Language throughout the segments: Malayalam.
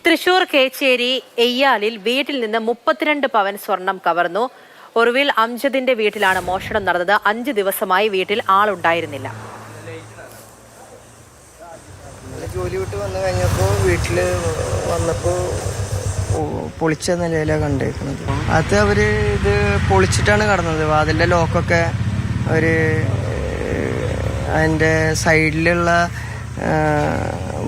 തൃശൂർ കേച്ചേരി എയ്യാലിൽ വീട്ടിൽ നിന്ന് 32 പവൻ സ്വർണം കവർന്നു. ഒടുവിൽ അംജദിന്റെ വീട്ടിലാണ് മോഷണം നടന്നത്. 5 ദിവസമായി വീട്ടിൽ ആളുണ്ടായിരുന്നില്ല. ജോലി വിട്ട് വന്നു കഴിഞ്ഞപ്പോൾ വീട്ടിൽ വന്നപ്പോൾ പൊളിച്ച നിലയിലാണ് കണ്ടേക്കുന്നത്. അത് അവർ ഇത് പൊളിച്ചിട്ടാണ് കടന്നത്. വാതിലിൻ്റെ ലോക്കൊക്കെ അവർ അതിൻ്റെ സൈഡിലുള്ള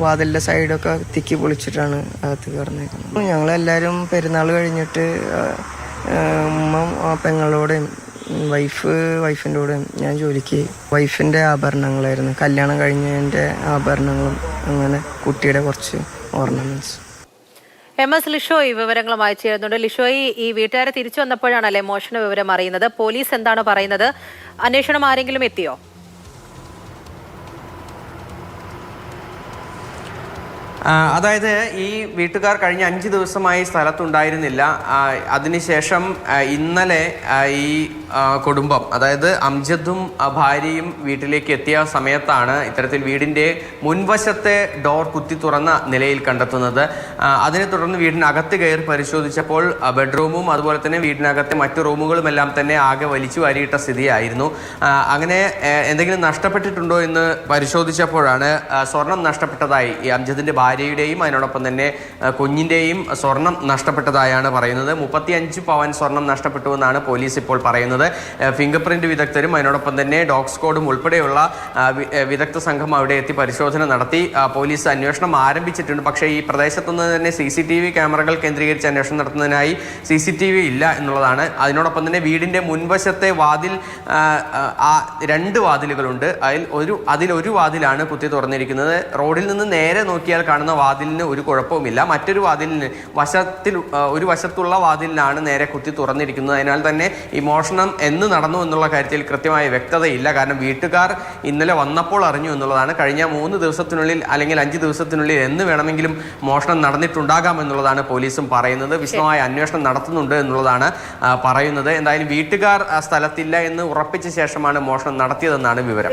വാതിലിൻ്റെ സൈഡൊക്കെ തിക്കി പൊളിച്ചിട്ടാണ് അകത്ത് കടന്നേക്കുന്നത്. ഞങ്ങളെല്ലാവരും പെരുന്നാൾ കഴിഞ്ഞിട്ട് ഉമ്മ പെങ്ങളോടെയും വൈഫിൻ്റെ കൂടെ ഞാൻ ജോലിക്ക് വൈഫിൻ്റെ ആഭരണങ്ങളായിരുന്നു, കല്യാണം കഴിഞ്ഞതിൻ്റെ ആഭരണങ്ങളും അങ്ങനെ കുട്ടിയുടെ കുറച്ച് ഓർണമെന്റ്സ്. MS ലിഷോ ഈ വിവരങ്ങളുമായി ചേരുന്നുണ്ട്. ലിഷോയി, ഈ വീട്ടുകാരെ തിരിച്ചു വന്നപ്പോഴാണല്ലേ മോഷണ വിവരം അറിയുന്നത്? പോലീസ് എന്താണ് പറയുന്നത്? അന്വേഷണം ആരെങ്കിലും എത്തിയോ? അതായത് ഈ വീട്ടുകാർ കഴിഞ്ഞ 5 ദിവസമായി സ്ഥലത്തുണ്ടായിരുന്നില്ല. അതിനുശേഷം ഇന്നലെ ഈ കുടുംബം, അതായത് അംജദും ഭാര്യയും വീട്ടിലേക്ക് എത്തിയ സമയത്താണ് ഇത്തരത്തിൽ വീടിൻ്റെ മുൻവശത്തെ ഡോർ കുത്തി തുറന്ന നിലയിൽ കണ്ടെത്തുന്നത്. അതിനെ തുടർന്ന് വീടിനകത്ത് കയറി പരിശോധിച്ചപ്പോൾ ബെഡ്റൂമും അതുപോലെ തന്നെ വീടിനകത്തെ മറ്റു റൂമുകളുമെല്ലാം തന്നെ ആകെ വലിച്ചു വാരിയിട്ട സ്ഥിതിയായിരുന്നു. അങ്ങനെ എന്തെങ്കിലും നഷ്ടപ്പെട്ടിട്ടുണ്ടോ എന്ന് പരിശോധിച്ചപ്പോഴാണ് സ്വർണം നഷ്ടപ്പെട്ടതായി ഈ അംജദിൻ്റെ ഭാര്യയുടെയും അതിനോടൊപ്പം തന്നെ കുഞ്ഞിൻ്റെയും സ്വർണം നഷ്ടപ്പെട്ടതായാണ് പറയുന്നത്. 35 പവൻ സ്വർണം നഷ്ടപ്പെട്ടുവെന്നാണ് പോലീസ് ഇപ്പോൾ പറയുന്നത്. ഫിംഗർ പ്രിന്റ് വിദഗ്ധരും അതിനോടൊപ്പം തന്നെ ഡോഗ് സ്ക്വാഡും ഉൾപ്പെടെയുള്ള വിദഗ്ധ സംഘം അവിടെ എത്തി പരിശോധന നടത്തി. പോലീസ് അന്വേഷണം ആരംഭിച്ചിട്ടുണ്ട്. പക്ഷേ ഈ പ്രദേശത്തുനിന്ന് തന്നെ CCTV ക്യാമറകൾ കേന്ദ്രീകരിച്ച് അന്വേഷണം നടത്തുന്നതിനായി CCTV ഇല്ല എന്നുള്ളതാണ്. അതിനോടൊപ്പം തന്നെ വീടിൻ്റെ മുൻവശത്തെ വാതിൽ 2 വാതിലുകളുണ്ട്. അതിലൊരു വാതിലാണ് കുത്തി തുറന്നിരിക്കുന്നത്. റോഡിൽ നിന്ന് നേരെ നോക്കിയാൽ കാണുന്ന വാതിലിന് ഒരു കുഴപ്പവുമില്ല. മറ്റൊരു വാതിലിന് ഒരു വശത്തുള്ള വാതിലിനാണ് നേരെ കുത്തി തുറന്നിരിക്കുന്നത്. അതിനാൽ തന്നെ ഈ മോഷണം എന്ന് നടന്നു എന്നുള്ള കാര്യത്തിൽ കൃത്യമായ വ്യക്തതയില്ല. കാരണം വീട്ടുകാർ ഇന്നലെ വന്നപ്പോൾ അറിഞ്ഞു എന്നുള്ളതാണ്. കഴിഞ്ഞ 3 ദിവസത്തിനുള്ളിൽ അല്ലെങ്കിൽ 5 ദിവസത്തിനുള്ളിൽ എന്ന് വേണമെങ്കിലും മോഷണം നടന്നിട്ടുണ്ടാകാം എന്നുള്ളതാണ് പോലീസും പറയുന്നത്. വിശദമായ അന്വേഷണം നടത്തുന്നുണ്ട് എന്നുള്ളതാണ് പറയുന്നത്. എന്തായാലും വീട്ടുകാർ സ്ഥലത്തില്ല എന്ന് ഉറപ്പിച്ച ശേഷമാണ് മോഷണം നടത്തിയതെന്നാണ് വിവരം.